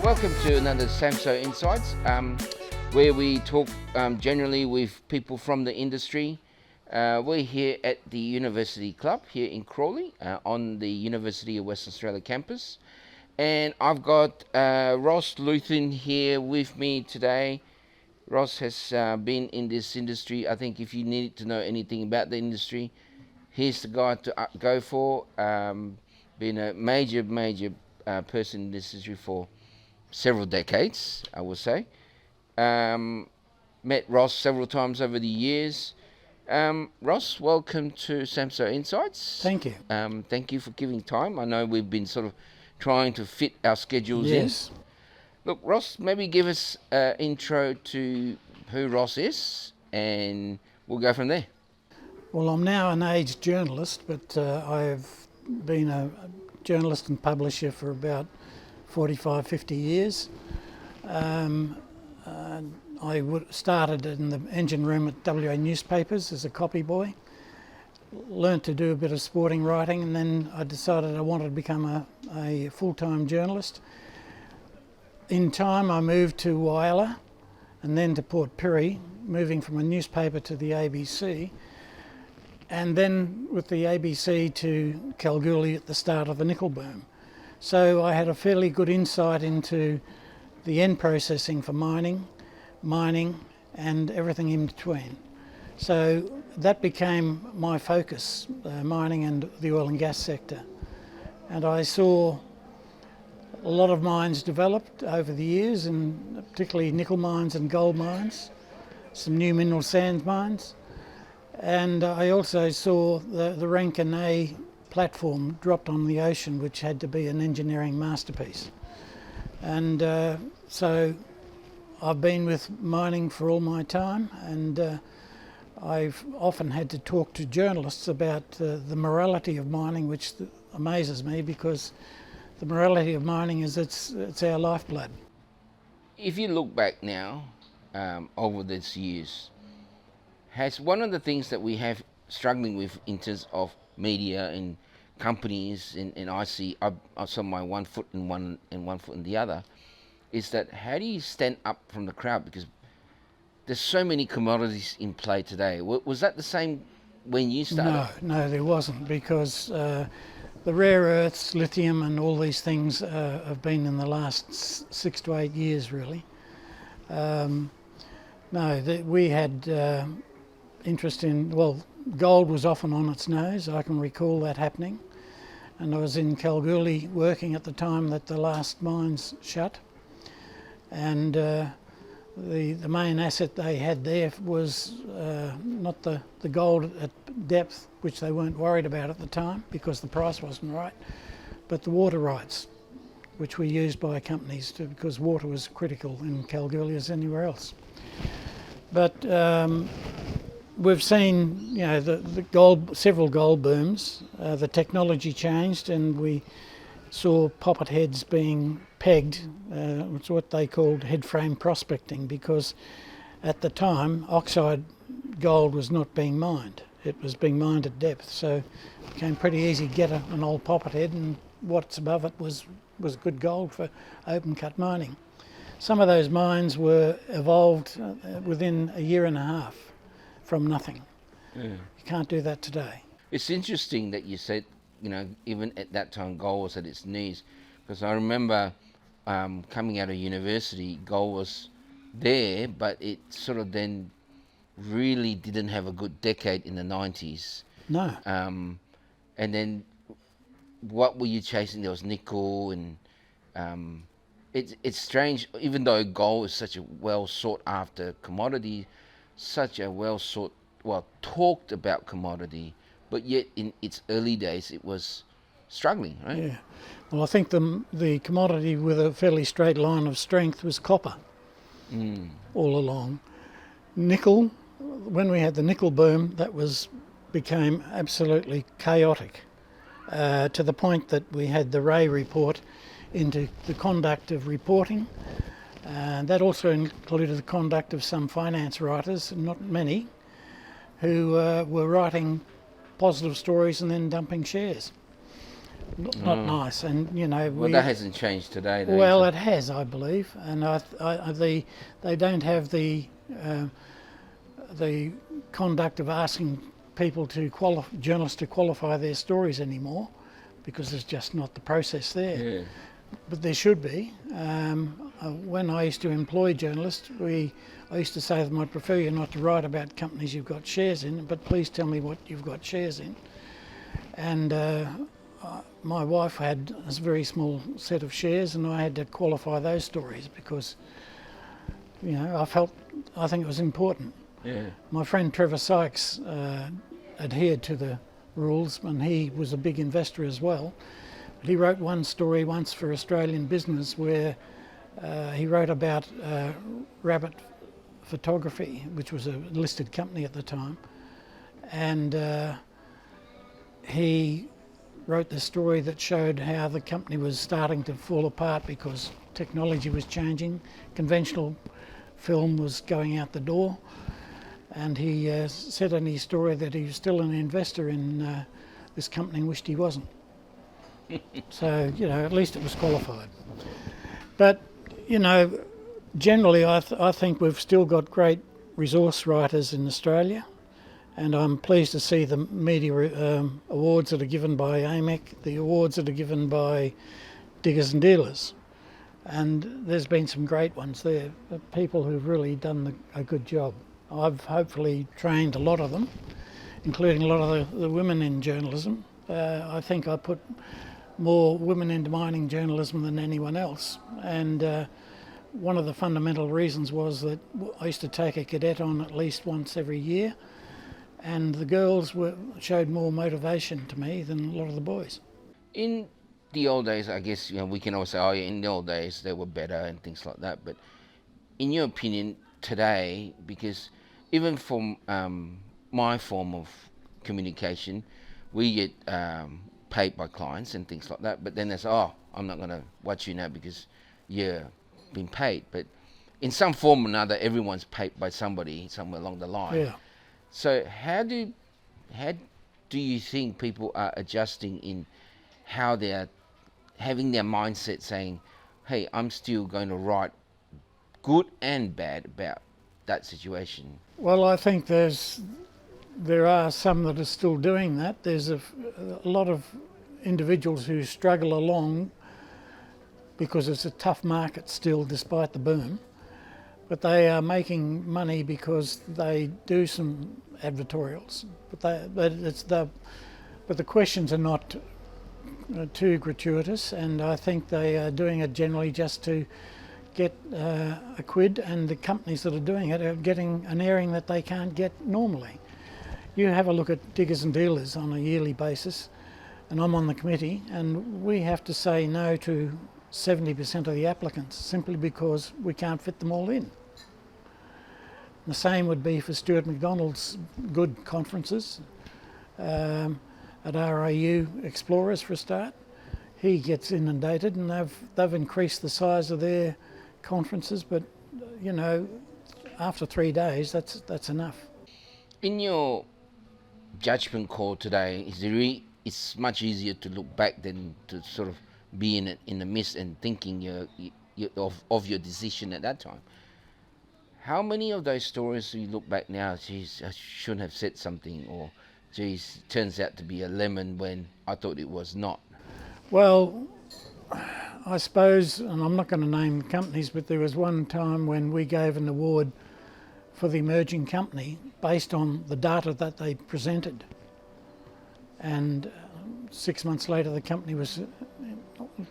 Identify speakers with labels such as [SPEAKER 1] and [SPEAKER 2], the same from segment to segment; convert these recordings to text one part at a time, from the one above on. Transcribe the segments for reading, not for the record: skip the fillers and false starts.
[SPEAKER 1] Welcome to another Samso Insights, where we talk generally with people from the industry. We're here at the University Club here in Crawley on the University of Western Australia campus. And I've got Ross Louthean here with me today. Ross has been in this industry. I think if you need to know anything about the industry, here's the guy to go for. Been a major person in this industry for several decades, I would say. Met Ross several times over the years. Ross, welcome to Samso Insights.
[SPEAKER 2] Thank you.
[SPEAKER 1] Thank you for giving time. I know we've been sort of trying to fit our schedules in.
[SPEAKER 2] Yes.
[SPEAKER 1] Look, Ross, maybe give us an intro to who Ross is, and we'll go from there.
[SPEAKER 2] Well, I'm now an aged journalist, but I've been a journalist and publisher for about 45, 50 years. I started in the engine room at WA Newspapers as a copy boy, learnt to do a bit of sporting writing, and then I decided I wanted to become a full-time journalist. In time I moved to Whyalla and then to Port Pirie, moving from a newspaper to the ABC, and then with the ABC to Kalgoorlie at the start of the nickel boom. So I had a fairly good insight into the end processing for mining, and everything in between. So that became my focus, mining and the oil and gas sector. And I saw a lot of mines developed over the years, and particularly nickel mines and gold mines, some new mineral sands mines. And I also saw the Rankine A platform dropped on the ocean, which had to be an engineering masterpiece. And so I've been with mining for all my time, and I've often had to talk to journalists about the morality of mining, which amazes me, because the morality of mining is it's our lifeblood.
[SPEAKER 1] If you look back now, over these years, has one of the things that we have struggling with in terms of media and companies, and I saw my 1 foot in one and 1 foot in the other, is that how do you stand up from the crowd? Because there's so many commodities in play today. Was that the same when you started?
[SPEAKER 2] No, there wasn't, because the rare earths, lithium and all these things have been in the last 6 to 8 years really. We had interest in, gold was often on its nose. I can recall that happening. And I was in Kalgoorlie working at the time that the last mines shut. And the main asset they had there was not the gold at depth, which they weren't worried about at the time because the price wasn't right, but the water rights, which were used by companies because water was critical in Kalgoorlie as anywhere else. But we've seen, the several gold booms. The technology changed, and we saw poppet heads being pegged. It's what they called head frame prospecting, because at the time oxide gold was not being mined. It was being mined at depth, so it became pretty easy to get an old poppet head, and what's above it was good gold for open cut mining. Some of those mines were evolved within a year and a half from nothing. Yeah. You can't do that today.
[SPEAKER 1] It's interesting that you said, even at that time gold was at its knees, because I remember coming out of university, gold was there, but it sort of then really didn't have a good decade in the 90s.
[SPEAKER 2] No.
[SPEAKER 1] And then what were you chasing? There was nickel, and it's strange, even though gold is such a well sought after commodity, such a talked about commodity, but yet in its early days it was struggling, right?
[SPEAKER 2] Yeah. Well, I think the commodity with a fairly straight line of strength was copper all along. Nickel, when we had the nickel boom, that became absolutely chaotic to the point that we had the Ray report into the conduct of reporting. And that also included the conduct of some finance writers, not many, who were writing positive stories and then dumping shares. not nice. And
[SPEAKER 1] well, that hasn't changed today, though.
[SPEAKER 2] Well, it has, I believe, and they don't have the conduct of asking people journalists to qualify their stories anymore, because there's just not the process there.
[SPEAKER 1] Yeah.
[SPEAKER 2] But there should be. When I used to employ journalists, I used to say to them, I'd prefer you not to write about companies you've got shares in, but please tell me what you've got shares in. And my wife had a very small set of shares, and I had to qualify those stories because, I think it was important.
[SPEAKER 1] Yeah.
[SPEAKER 2] My friend Trevor Sykes adhered to the rules, and he was a big investor as well. But he wrote one story once for Australian Business where he wrote about Rabbit Photography, which was a listed company at the time, and he wrote the story that showed how the company was starting to fall apart because technology was changing, conventional film was going out the door, and he said in his story that he was still an investor in this company and wished he wasn't. So, at least it was qualified. But, generally I think we've still got great resource writers in Australia, and I'm pleased to see the media awards that are given by AMEC, the awards that are given by Diggers and Dealers. And there's been some great ones there, people who've really done a good job. I've hopefully trained a lot of them, including a lot of the women in journalism. I think I put more women into mining journalism than anyone else. And one of the fundamental reasons was that I used to take a cadet on at least once every year, and the girls showed more motivation to me than a lot of the boys.
[SPEAKER 1] In the old days, I guess, we can always say, oh, yeah, in the old days they were better and things like that. But in your opinion, today, because even from my form of communication, we get paid by clients and things like that. But then there's, I'm not going to watch you now because you're being paid. But in some form or another, everyone's paid by somebody somewhere along the line.
[SPEAKER 2] Yeah.
[SPEAKER 1] So how do you think people are adjusting in how they're having their mindset saying, hey, I'm still going to write good and bad about that situation?
[SPEAKER 2] Well, I think there are some that are still doing that. There's a lot of individuals who struggle along because it's a tough market still despite the boom. But they are making money because they do some advertorials. But the questions are not too gratuitous, and I think they are doing it generally just to get a quid, and the companies that are doing it are getting an airing that they can't get normally. You have a look at Diggers and Dealers on a yearly basis, and I'm on the committee, and we have to say no to 70% of the applicants simply because we can't fit them all in. The same would be for Stuart McDonald's good conferences at RAU Explorers for a start. He gets inundated, and they've increased the size of their conferences, but after 3 days that's enough.
[SPEAKER 1] In your judgment call today, it's much easier to look back than to sort of be in the midst and thinking of your decision at that time. How many of those stories do you look back now, geez, I shouldn't have said something, or geez, turns out to be a lemon when I thought it was not?
[SPEAKER 2] Well, I suppose, and I'm not going to name companies, but there was one time when we gave an award for the emerging company based on the data that they presented. And 6 months later, the company was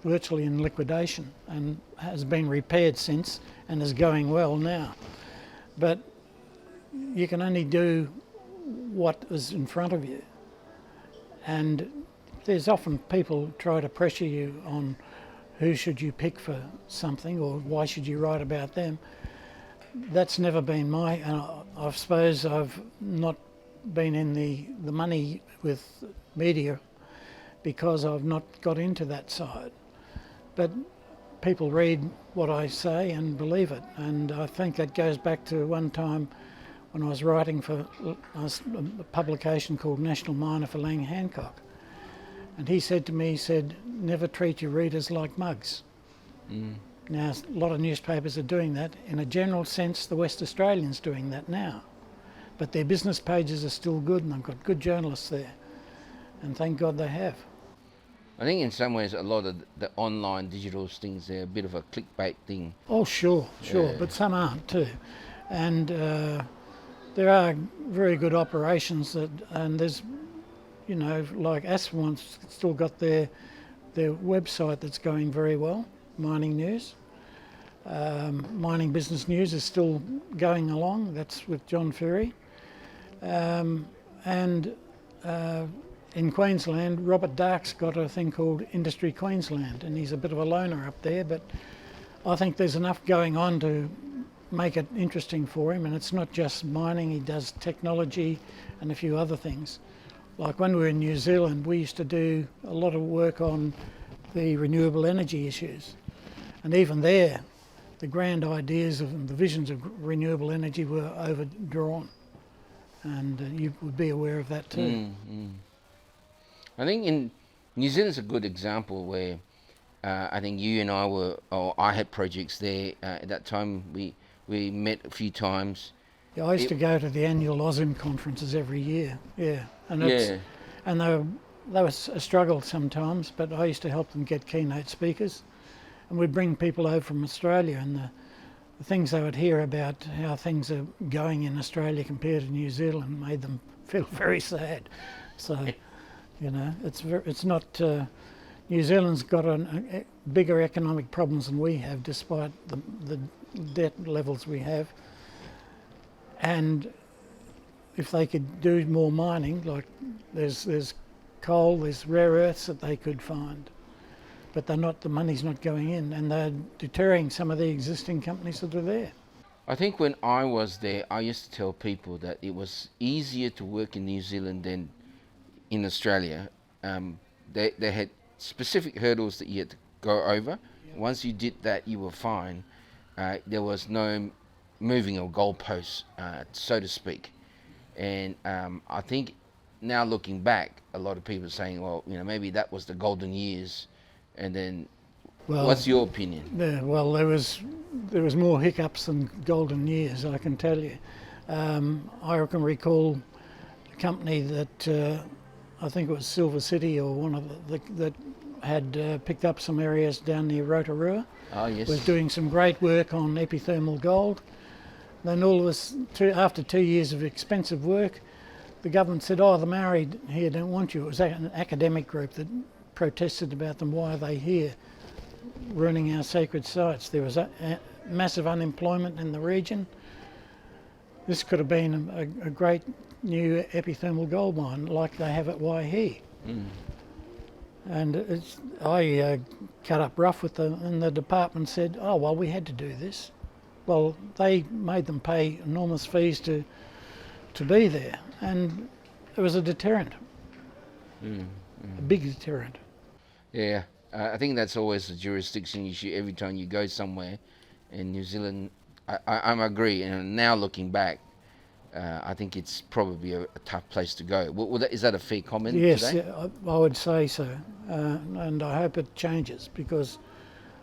[SPEAKER 2] virtually in liquidation and has been repaired since and is going well now. But you can only do what is in front of you. And there's often people try to pressure you on who should you pick for something or why should you write about them. That's never been I suppose I've not been in the money with media because I've not got into that side. But people read what I say and believe it, and I think that goes back to one time when I was writing for a publication called National Miner for Lang Hancock, And he said to me, he said, never treat your readers like mugs. Now, a lot of newspapers are doing that. In a general sense, the West Australian's doing that now. But their business pages are still good, and they've got good journalists there. And thank God they have.
[SPEAKER 1] I think in some ways a lot of the online digital things, they're a bit of a clickbait thing.
[SPEAKER 2] Oh, sure,
[SPEAKER 1] Yeah.
[SPEAKER 2] but some aren't too. And there are very good operations and there's, you know, like Aspen's still got their website that's going very well, Mining News. Mining Business News is still going along, that's with John Ferry. In Queensland, Robert Dark's got a thing called Industry Queensland, and he's a bit of a loner up there, but I think there's enough going on to make it interesting for him, and it's not just mining, he does technology and a few other things. Like when we were in New Zealand, we used to do a lot of work on the renewable energy issues, and even there, the grand ideas and the visions of renewable energy were overdrawn, and you would be aware of that too.
[SPEAKER 1] I think in New Zealand's a good example where I think you and I had projects there. At that time, we met a few times.
[SPEAKER 2] Yeah, I used to go to the annual AUSIM conferences every year. Yeah, and they were a struggle sometimes, but I used to help them get keynote speakers, and we'd bring people over from Australia, and the things they would hear about how things are going in Australia compared to New Zealand made them feel very sad. So, you know, it's not. New Zealand's got bigger economic problems than we have, despite the debt levels we have. And if they could do more mining, like there's coal, there's rare earths that they could find, but the money's not going in, and they're deterring some of the existing companies that are there.
[SPEAKER 1] I think when I was there, I used to tell people that it was easier to work in New Zealand than in Australia. They had specific hurdles that you had to go over. Yep. Once you did that, you were fine. There was no moving of goalposts, so to speak. And I think now looking back, a lot of people are saying, well, you know, maybe that was the golden years. And then, what's your opinion?
[SPEAKER 2] Yeah, well, there was more hiccups than golden years, I can tell you. I can recall a company that I think it was Silver City or one of that had picked up some areas down near Rotorua.
[SPEAKER 1] Oh, yes.
[SPEAKER 2] Was doing some great work on epithermal gold. Then all of us, after 2 years of expensive work, the government said, oh, the Maori here don't want you. It was an academic group that protested about them. Why are they here ruining our sacred sites? There was a massive unemployment in the region. This could have been a great new epithermal gold mine like they have at Waihi. And I cut up rough with them, and the department said, oh, well, we had to do this. Well, they made them pay enormous fees to be there, and it was a deterrent, a big deterrent.
[SPEAKER 1] Yeah, I think that's always a jurisdiction issue every time you go somewhere. In New Zealand, I agree, and now looking back, I think it's probably a tough place to go. Is that a fair comment?
[SPEAKER 2] Yes,
[SPEAKER 1] today?
[SPEAKER 2] yeah, I would say so, and I hope it changes, because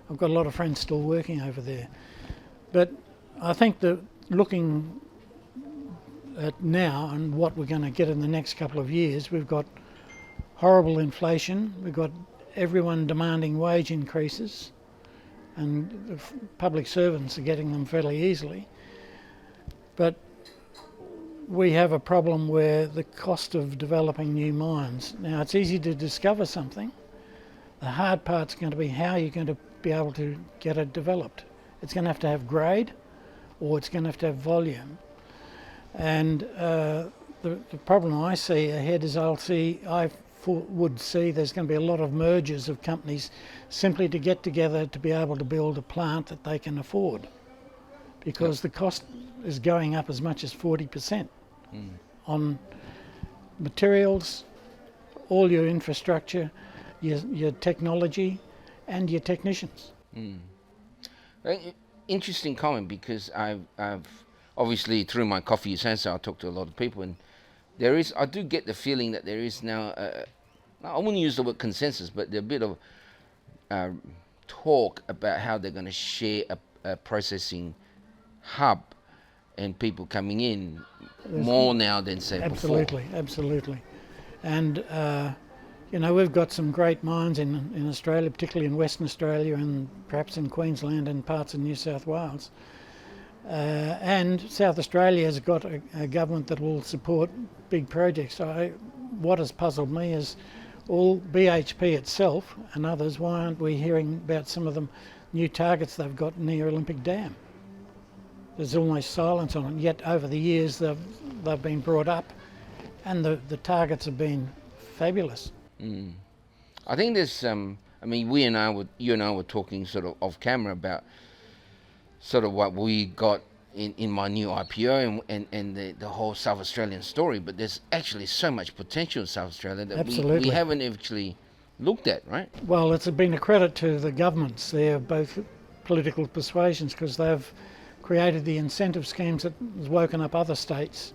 [SPEAKER 2] I've got a lot of friends still working over there. But I think that looking at now and what we're going to get in the next couple of years, we've got horrible inflation, we've got everyone demanding wage increases, and the public servants are getting them fairly easily. But we have a problem where the cost of developing new mines. Now, it's easy to discover something. The hard part's going to be how you're going to be able to get it developed. It's going to have grade, or it's going to have volume. And the problem I see ahead is I would see there's going to be a lot of mergers of companies simply to get together to be able to build a plant that they can afford, because the cost is going up as much as 40% on materials, all your infrastructure, your technology, and your technicians.
[SPEAKER 1] Interesting comment, because I've obviously through my coffee Samso, I talk to a lot of people, and I do get the feeling that there is now I wouldn't use the word consensus, but there's a bit of uh, talk about how they're going to share a processing hub and people coming in more now than say before.
[SPEAKER 2] Absolutely. And we've got some great mines in Australia, particularly in Western Australia and perhaps in Queensland and parts of New South Wales. And South Australia has got a government that will support big projects. What has puzzled me is all BHP itself and others, why aren't we hearing about some of the new targets they've got near Olympic Dam? There's almost silence on it, yet over the years they've been brought up and the targets have been fabulous.
[SPEAKER 1] I think there's you and I were talking sort of off camera about sort of what we got in my new IPO and the whole South Australian story, but there's actually so much potential in South Australia that we haven't actually looked at, right?
[SPEAKER 2] Well, it's been a credit to the governments. They're both political persuasions because they've created the incentive schemes that has woken up other states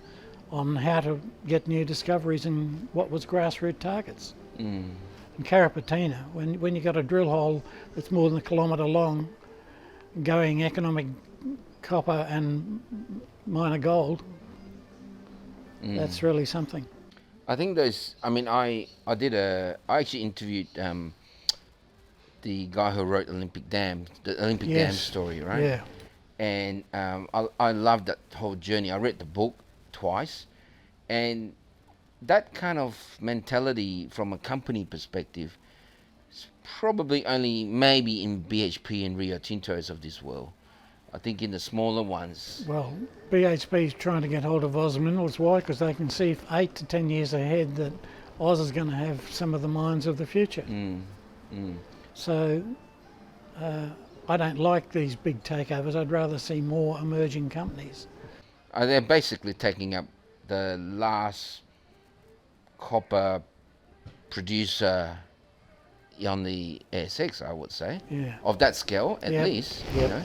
[SPEAKER 2] on how to get new discoveries in what was grassroots targets. In Carrapateena, when you got a drill hole that's more than 1 kilometre long, going economic copper and minor gold, that's really something.
[SPEAKER 1] I think those. I mean, I actually interviewed the guy who wrote the Olympic Dam story, right?
[SPEAKER 2] Yeah.
[SPEAKER 1] And I loved that whole journey. I read the book twice, and that kind of mentality from a company perspective is probably only maybe in BHP and Rio Tintos of this world. I think in the smaller ones.
[SPEAKER 2] Well, BHP is trying to get hold of Oz Minerals. Why? Because they can see 8 to 10 years ahead that Oz is going to have some of the mines of the future. So I don't like these big takeovers. I'd rather see more emerging companies.
[SPEAKER 1] They're basically taking up the last copper producer on the ASX, I would say, of that scale at least. You know,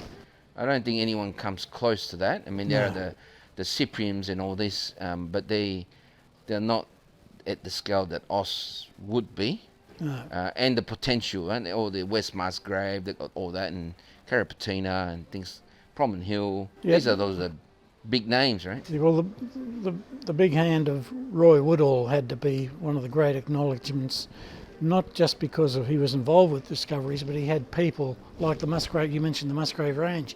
[SPEAKER 1] I don't think anyone comes close to that. I mean, there are the Cypriums and all this, but they're not at the scale that Oz would be. No. And the potential, and all the West Musgrave, they got all that, and Carrapateena and things, Prominent Hill. These are those big names, right?
[SPEAKER 2] Well, the big hand of Roy Woodall had to be one of the great acknowledgements, not just because he was involved with discoveries, but he had people like the Musgrave. You mentioned the Musgrave Range.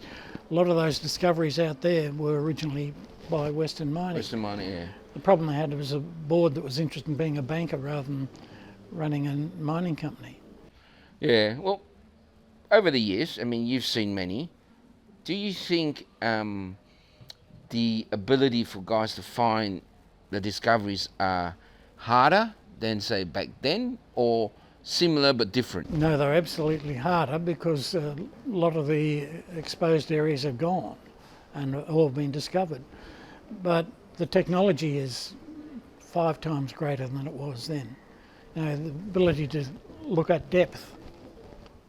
[SPEAKER 2] A lot of those discoveries out there were originally by Western Mining.
[SPEAKER 1] Western Mining, yeah.
[SPEAKER 2] The problem they had was a board that was interested in being a banker rather than running a mining company.
[SPEAKER 1] Yeah, well, over the years, I mean, you've seen many. Do you think the ability for guys to find the discoveries are harder than, say, back then, or similar but different?
[SPEAKER 2] No, they're absolutely harder because a lot of the exposed areas are gone and all have been discovered. But the technology is 5 times greater than it was then. You know, the ability to look at depth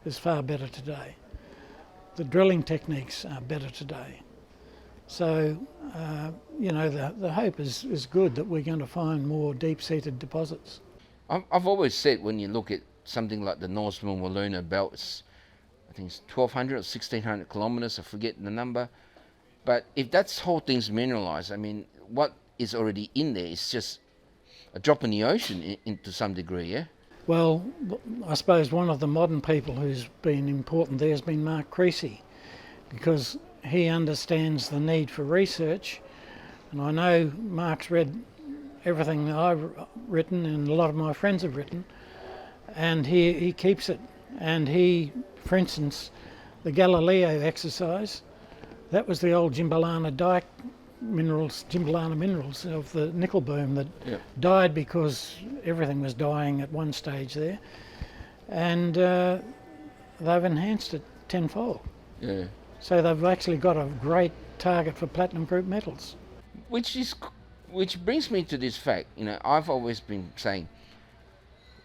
[SPEAKER 2] is far better today. The drilling techniques are better today. So, the hope is good that we're going to find more deep-seated deposits.
[SPEAKER 1] I've always said when you look at something like the Norseman Walloona Belt, I think it's 1,200 or 1,600 kilometres, I forget the number. But if that whole thing's mineralised, I mean, what is already in there is just a drop in the ocean to some degree, yeah?
[SPEAKER 2] Well, I suppose one of the modern people who's been important there has been Mark Creasy, because he understands the need for research, and I know Mark's read everything that I've written and a lot of my friends have written, and he keeps it. And he, for instance, the Galileo exercise, that was the old Jimbalana dike minerals, Jimbalana minerals of the nickel boom that died because everything was dying at one stage there, and they've enhanced it tenfold.
[SPEAKER 1] Yeah.
[SPEAKER 2] So they've actually got a great target for platinum group metals.
[SPEAKER 1] Which brings me to this fact. You know, I've always been saying,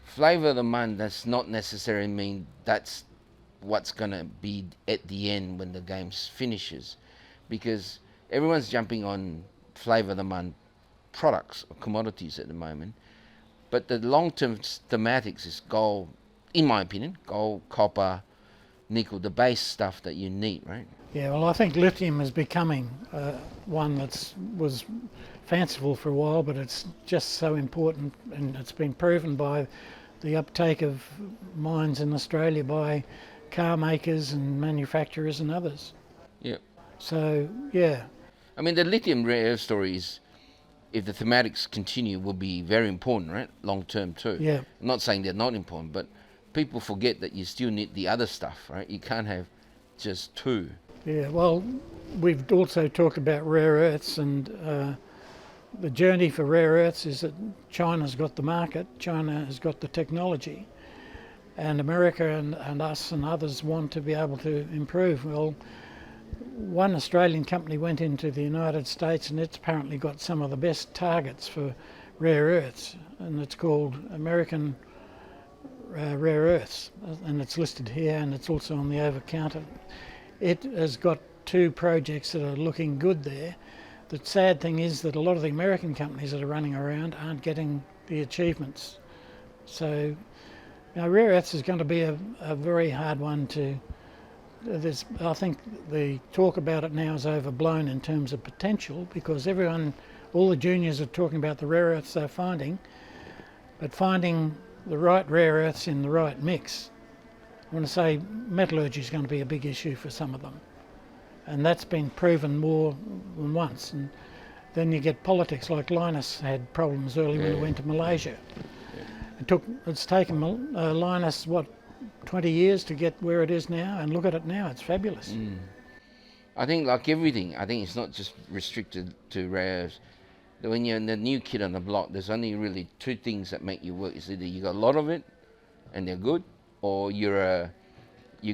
[SPEAKER 1] flavour of the month does not necessarily mean that's what's going to be at the end when the game finishes, because everyone's jumping on flavour of the month products or commodities at the moment. But the long-term thematics is gold, in my opinion, gold, copper, nickel, the base stuff that you need, right?
[SPEAKER 2] Yeah, well, I think lithium is becoming one that was fanciful for a while, but it's just so important, and it's been proven by the uptake of mines in Australia by car makers and manufacturers and others.
[SPEAKER 1] Yeah.
[SPEAKER 2] So, yeah.
[SPEAKER 1] I mean, the lithium rare earth story is, if the thematics continue, will be very important, right? Long term too.
[SPEAKER 2] Yeah.
[SPEAKER 1] I'm not saying they're not important, but people forget that you still need the other stuff, right? You can't have just two.
[SPEAKER 2] Yeah, well, we've also talked about rare earths, and the journey for rare earths is that China's got the market, China has got the technology, and America and us and others want to be able to improve. Well, one Australian company went into the United States, and it's apparently got some of the best targets for rare earths, and it's called American Rare Earths, and it's listed here, and it's also on the over-counter. It has got 2 projects that are looking good there. The sad thing is that a lot of the American companies that are running around aren't getting the achievements. So, rare earths is going to be a very hard one to... I think the talk about it now is overblown in terms of potential, because all the juniors are talking about the rare earths they're finding, but finding the right rare earths in the right mix. I want to say metallurgy is going to be a big issue for some of them, and that's been proven more than once. And then you get politics, like Linus had problems early when he went to Malaysia. Yeah. It's taken Linus 20 years to get where it is now, and look at it now, it's fabulous.
[SPEAKER 1] I think, like everything, I think it's not just restricted to rare earths. When you're the new kid on the block, there's only really 2 things that make you work. It's either you got a lot of it and they're good, or you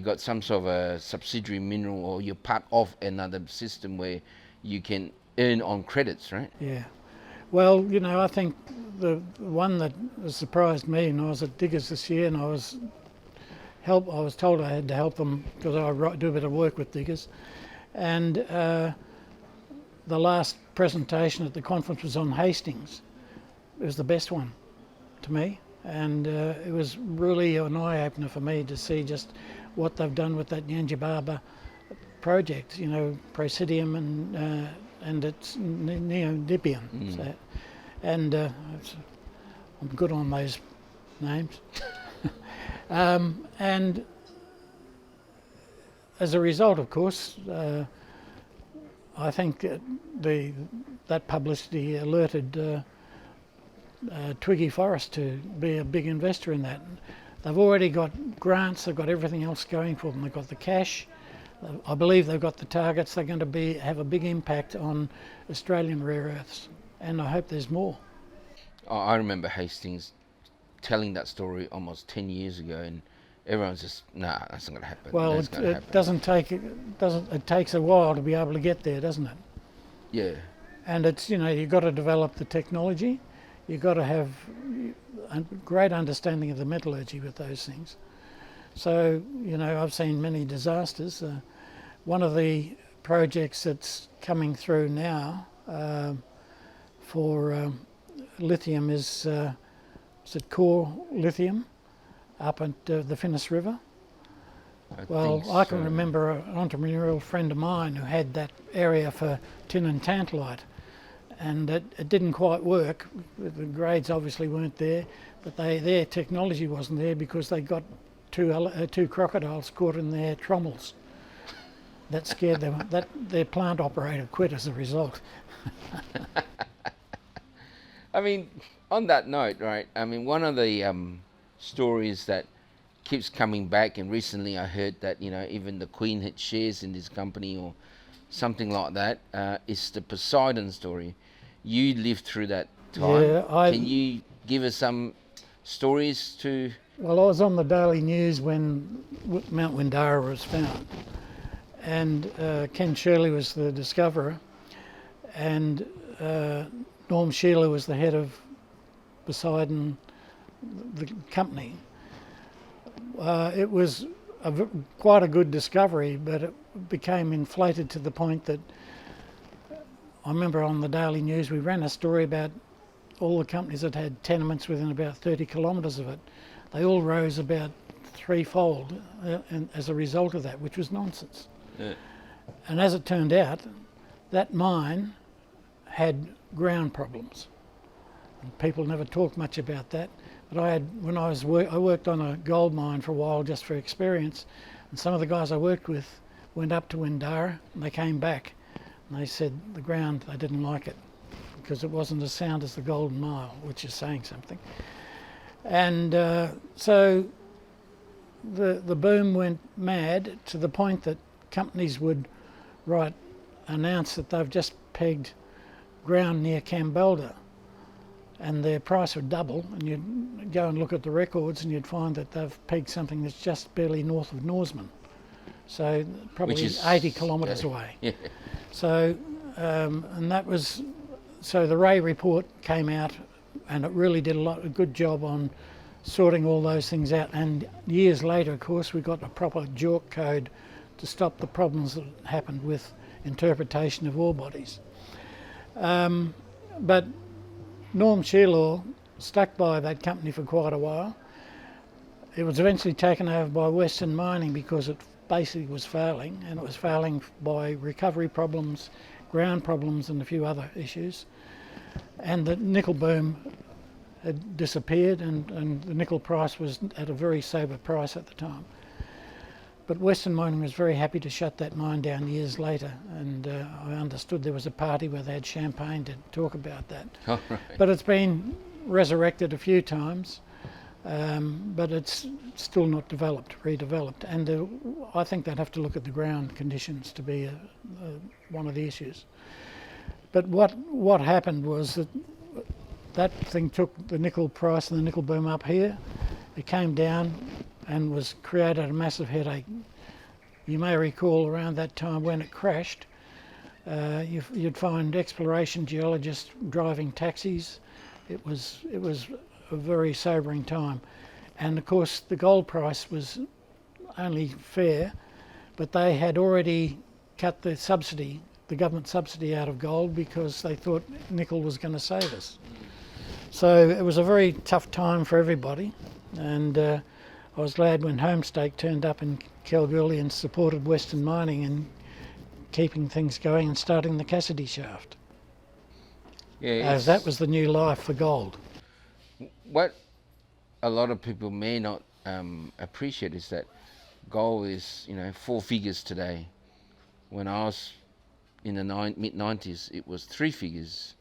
[SPEAKER 1] got some sort of a subsidiary mineral, or you're part of another system where you can earn on credits, right?
[SPEAKER 2] Yeah. Well, I think the one that surprised me, and I was at Diggers this year, and I was told I had to help them because I do a bit of work with Diggers, and the last presentation at the conference was on Hastings. It was the best one to me, and it was really an eye-opener for me to see just what they've done with that Yanjibaba project, Presidium and it's neodymium. So, and I'm good on those names. And as a result, of course, I think that publicity alerted Twiggy Forrest to be a big investor in that. They've already got grants, they've got everything else going for them. They've got the cash, I believe they've got the targets. They're going to have a big impact on Australian rare earths, and I hope there's more.
[SPEAKER 1] I remember Hastings telling that story almost 10 years ago, and everyone's just, nah, that's not going to happen.
[SPEAKER 2] Well, it takes a while to be able to get there, doesn't it?
[SPEAKER 1] Yeah.
[SPEAKER 2] And it's, you've got to develop the technology, you've got to have a great understanding of the metallurgy with those things. So, I've seen many disasters. One of the projects that's coming through now for lithium is it Core Lithium up at the Finniss River? I can remember an entrepreneurial friend of mine who had that area for tin and tantalite, and it didn't quite work. The grades obviously weren't there, but their technology wasn't there because they got two crocodiles caught in their trommels. That scared them. Their plant operator quit as a result.
[SPEAKER 1] I mean, on that note, right, one of the stories that keeps coming back, and recently I heard that, even the Queen had shares in this company or something like that, is the Poseidon Story. You lived through that time. Yeah, Can you give us some stories to...
[SPEAKER 2] Well, I was on the Daily News when Mount Windara was found, and Ken Shirley was the discoverer, and Norm Shearer was the head of Poseidon, the company. It was quite a good discovery, but it became inflated to the point that I remember on the Daily News we ran a story about all the companies that had tenements within about 30 kilometres of it, they all rose about threefold and as a result of that, which was nonsense.
[SPEAKER 1] Yeah.
[SPEAKER 2] And as it turned out, that mine had ground problems. And people never talked much about that. But I worked on a gold mine for a while just for experience, and some of the guys I worked with went up to Windara and they came back and they said the ground, they didn't like it because it wasn't as sound as the Golden Mile, which is saying something. And so the boom went mad to the point that companies would announce that they've just pegged ground near Kambalda, and their price would double, and you'd go and look at the records and you'd find that they've pegged something that's just barely north of Norseman, so probably 80 kilometres away. Yeah. So and that was, so the Ray report came out and it really did a good job on sorting all those things out, and years later of course we got a proper JORC code to stop the problems that happened with interpretation of ore bodies. But Norm Shearlaw stuck by that company for quite a while. It was eventually taken over by Western Mining because it basically was failing, and it was failing by recovery problems, ground problems and a few other issues. And the nickel boom had disappeared, and the nickel price was at a very sober price at the time. But Western Mining was very happy to shut that mine down years later, and I understood there was a party where they had champagne to talk about that. Oh, right. But it's been resurrected a few times, but it's still not redeveloped, and I think they'd have to look at the ground conditions to be one of the issues. But what happened was that thing took the nickel price and the nickel boom up here. It came down and created a massive headache. You may recall around that time when it crashed, you'd find exploration geologists driving taxis. It was a very sobering time. And of course the gold price was only fair, but they had already cut the government subsidy out of gold because they thought nickel was going to save us. So it was a very tough time for everybody, and I was glad when Homestake turned up in Kalgoorlie and supported Western Mining in keeping things going and starting the Cassidy shaft. Yeah, as that was the new life for gold.
[SPEAKER 1] What a lot of people may not appreciate is that gold is, four figures today. When I was in the mid-90s, it was three figures.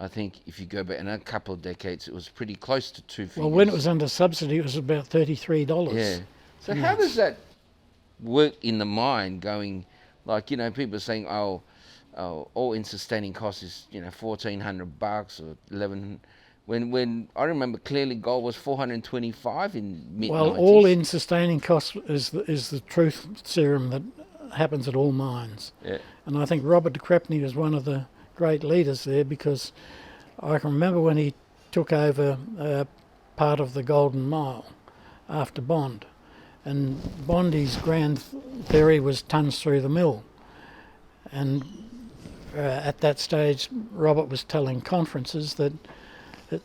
[SPEAKER 1] I think if you go back in a couple of decades, it was pretty close to two figures.
[SPEAKER 2] Well, when it was under subsidy, it was about $33.
[SPEAKER 1] Yeah. So how does that work in the mine going, like, people are saying, all-in sustaining cost is, $1,400 or 11. When I remember clearly gold was 425 in mid-90s.
[SPEAKER 2] Well, all-in sustaining cost is the truth serum that happens at all mines. Yeah. And I think Robert de Crepney was one of the great leaders there, because I can remember when he took over part of the Golden Mile after Bond, and Bondy's grand theory was tons through the mill, and at that stage Robert was telling conferences that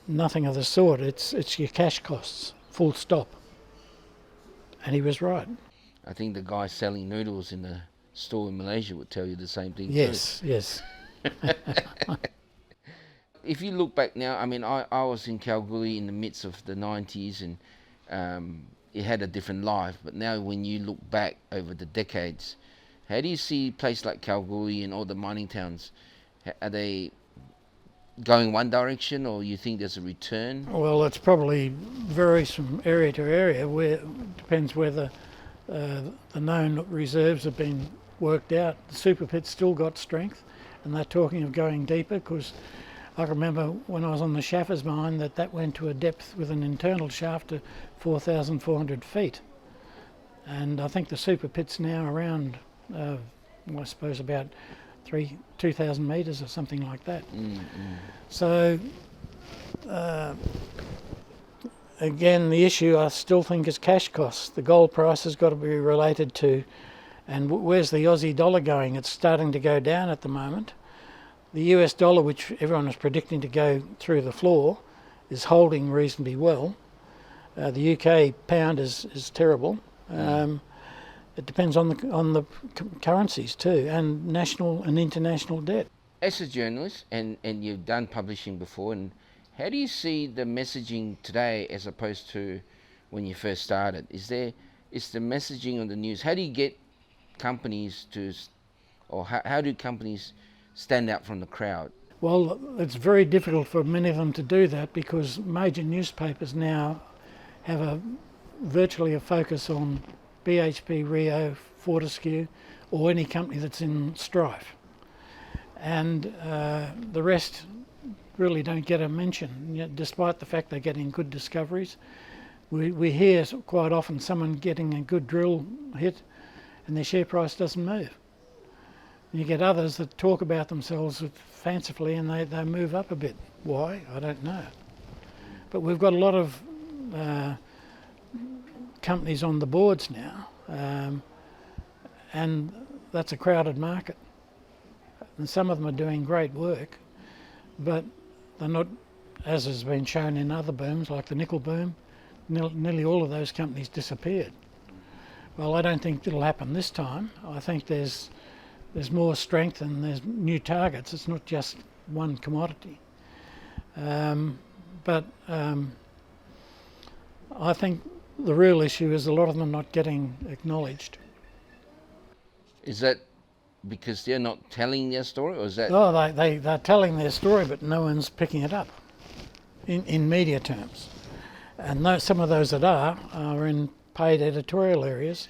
[SPEAKER 2] nothing of the sort, it's your cash costs, full stop, and he was right.
[SPEAKER 1] I think the guy selling noodles in the store in Malaysia would tell you the same thing.
[SPEAKER 2] Yes, too. Yes.
[SPEAKER 1] If you look back now, I was in Kalgoorlie in the midst of the 90s, and it had a different life. But now when you look back over the decades, how do you see a place like Kalgoorlie and all the mining towns? Are they going one direction, or you think there's a return?
[SPEAKER 2] Well, it's probably varies from area to area. It depends whether the known reserves have been worked out. The super pit's still got strength, and they're talking of going deeper, because I can remember when I was on the Shaffers mine that went to a depth with an internal shaft of 4,400 feet. And I think the super pit's now around, I suppose about 2,000 metres or something like that. So, again, the issue I still think is cash costs. The gold price has got to be related to, and where's the Aussie dollar going? It's starting to go down at the moment. The US dollar, which everyone is predicting to go through the floor, is holding reasonably well. The UK pound is terrible. It depends on the currencies too, and national and international debt.
[SPEAKER 1] As a journalist, and you've done publishing before, and how do you see the messaging today as opposed to when you first started? Is the messaging on the news? How do you get companies to, or how do companies stand out from the crowd?
[SPEAKER 2] Well, it's very difficult for many of them to do that because major newspapers now have virtually a focus on BHP, Rio, Fortescue, or any company that's in strife. And the rest really don't get a mention, yet despite the fact they're getting good discoveries. We hear quite often someone getting a good drill hit and their share price doesn't move. And you get others that talk about themselves fancifully and they move up a bit. Why? I don't know. But we've got a lot of companies on the boards now, and that's a crowded market. And some of them are doing great work, but they're not, as has been shown in other booms, like the nickel boom, nearly all of those companies disappeared. Well, I don't think it'll happen this time. I think there's more strength and there's new targets. It's not just one commodity. But I think the real issue is a lot of them not getting acknowledged.
[SPEAKER 1] Is that because they're not telling their story, or is that?
[SPEAKER 2] Oh, they're telling their story, but no one's picking it up in media terms. And some of those that are in paid editorial areas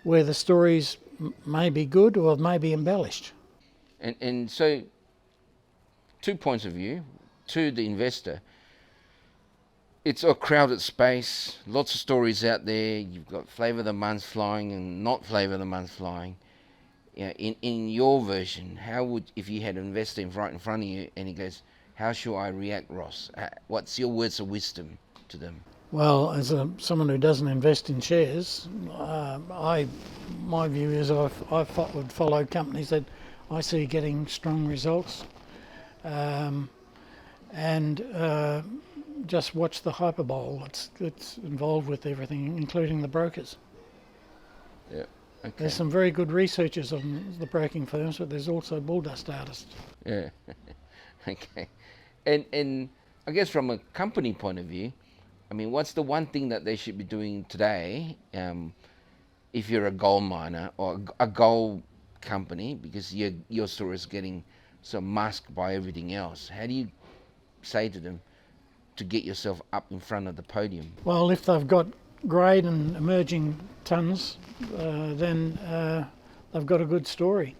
[SPEAKER 2] where the stories may be good or may be embellished.
[SPEAKER 1] And so, 2 points of view. To the investor, it's a crowded space, lots of stories out there. You've got flavour of the month flying and not flavour of the month flying. You know, in your version, how would, if you had an investor right in front of you and he goes, how should I react, Ross? What's your words of wisdom to them?
[SPEAKER 2] Well, as someone who doesn't invest in shares, my view is I would follow companies that I see getting strong results, and just watch the hyperbole that's involved with everything, including the brokers.
[SPEAKER 1] Yeah. Okay.
[SPEAKER 2] There's some very good researchers on the broking firms, but there's also bull dust artists.
[SPEAKER 1] Yeah. Okay. And I guess from a company point of view, I mean, what's the one thing that they should be doing today, if you're a gold miner or a gold company, because your story is getting so masked by everything else? How do you say to them to get yourself up in front of the podium?
[SPEAKER 2] Well, if they've got grade and emerging tonnes, then they've got a good story.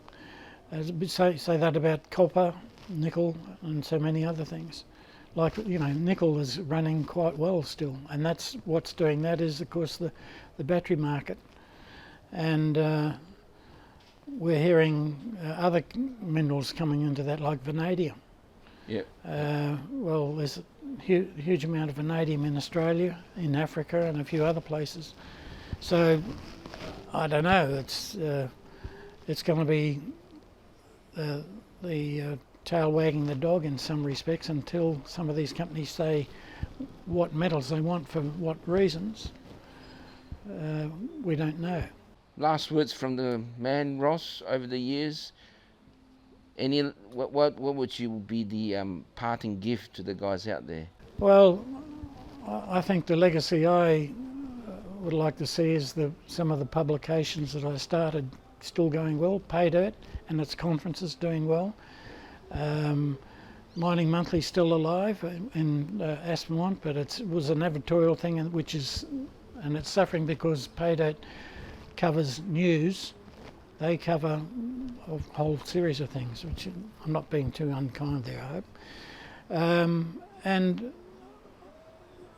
[SPEAKER 2] Say that about copper, nickel, and so many other things. Like, you know, nickel is running quite well still, and that's what's doing that is, of course, the battery market. And we're hearing other minerals coming into that, like vanadium.
[SPEAKER 1] Yeah.
[SPEAKER 2] Well, there's a huge amount of vanadium in Australia, in Africa, and a few other places. So, I don't know. It's going to be the tail wagging the dog in some respects until some of these companies say what metals they want for what reasons. We don't know.
[SPEAKER 1] Last words from the man, Ross, over the years. What would you be the parting gift to the guys out there?
[SPEAKER 2] Well, I think the legacy I would like to see is some of the publications that I started still going well. Pay Dirt and its conferences doing well. Mining Monthly still alive in Aspenmont, but it was an advertorial thing, and it's suffering because Pay Dirt covers news. They cover a whole series of things, which I'm not being too unkind there, I hope. And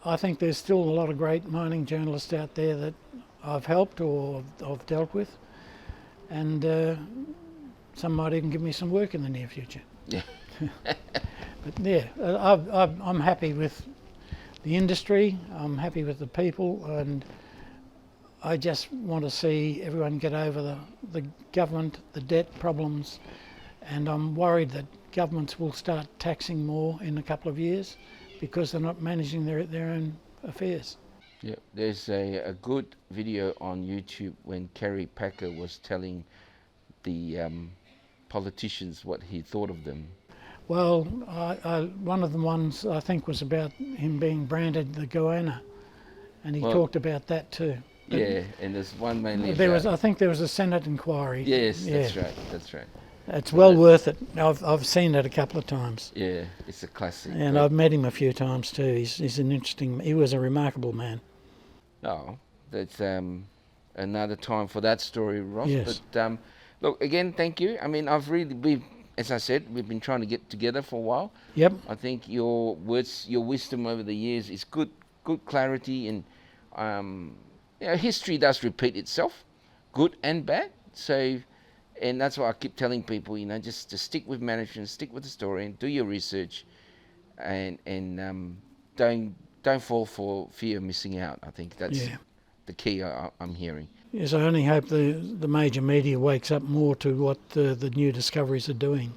[SPEAKER 2] I think there's still a lot of great mining journalists out there that I've helped or I've dealt with, and some might even give me some work in the near future.
[SPEAKER 1] Yeah.
[SPEAKER 2] But yeah, I'm happy with the industry, I'm happy with the people, and I just want to see everyone get over the government, the debt problems, and I'm worried that governments will start taxing more in a couple of years because they're not managing their own affairs.
[SPEAKER 1] Yeah, there's a good video on YouTube when Kerry Packer was telling the politicians what he thought of them.
[SPEAKER 2] Well, one of the ones I think was about him being branded the goanna, and he talked about that too. But
[SPEAKER 1] yeah, and there's one mainly
[SPEAKER 2] I think there was a Senate inquiry.
[SPEAKER 1] Yes,
[SPEAKER 2] yeah.
[SPEAKER 1] That's right.
[SPEAKER 2] It's well worth it. I've seen it a couple of times.
[SPEAKER 1] Yeah, it's a classic.
[SPEAKER 2] And I've met him a few times too. He's an interesting. He was a remarkable man.
[SPEAKER 1] Oh, that's another time for that story, Ross.
[SPEAKER 2] Yes.
[SPEAKER 1] But look, again, thank you. I mean, as I said, we've been trying to get together for a while.
[SPEAKER 2] Yep.
[SPEAKER 1] I think your words, your wisdom over the years is good clarity, and history does repeat itself, good and bad. So, and that's why I keep telling people, just to stick with management, stick with the story, and do your research, and don't fall for fear of missing out. I think that's the key I'm hearing.
[SPEAKER 2] Yes, I only hope the major media wakes up more to what the new discoveries are doing,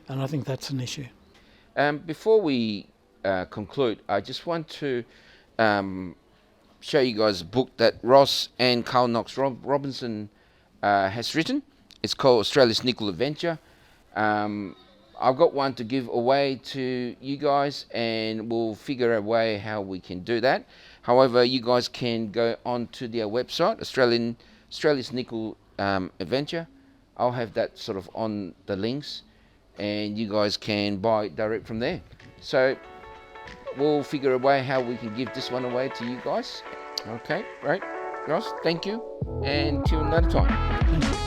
[SPEAKER 2] and I think that's an issue.
[SPEAKER 1] Before we conclude, I just want to show you guys a book that Ross and Carl Knox Robinson has written. It's called Australia's Nickel Adventure. I've got one to give away to you guys, and we'll figure a way how we can do that. However, you guys can go on to their website, Australia's Nickel Adventure. I'll have that sort of on the links, and you guys can buy direct from there. So we'll figure a way how we can give this one away to you guys. Okay, right. Ross, thank you, and till another time.
[SPEAKER 2] Thank you.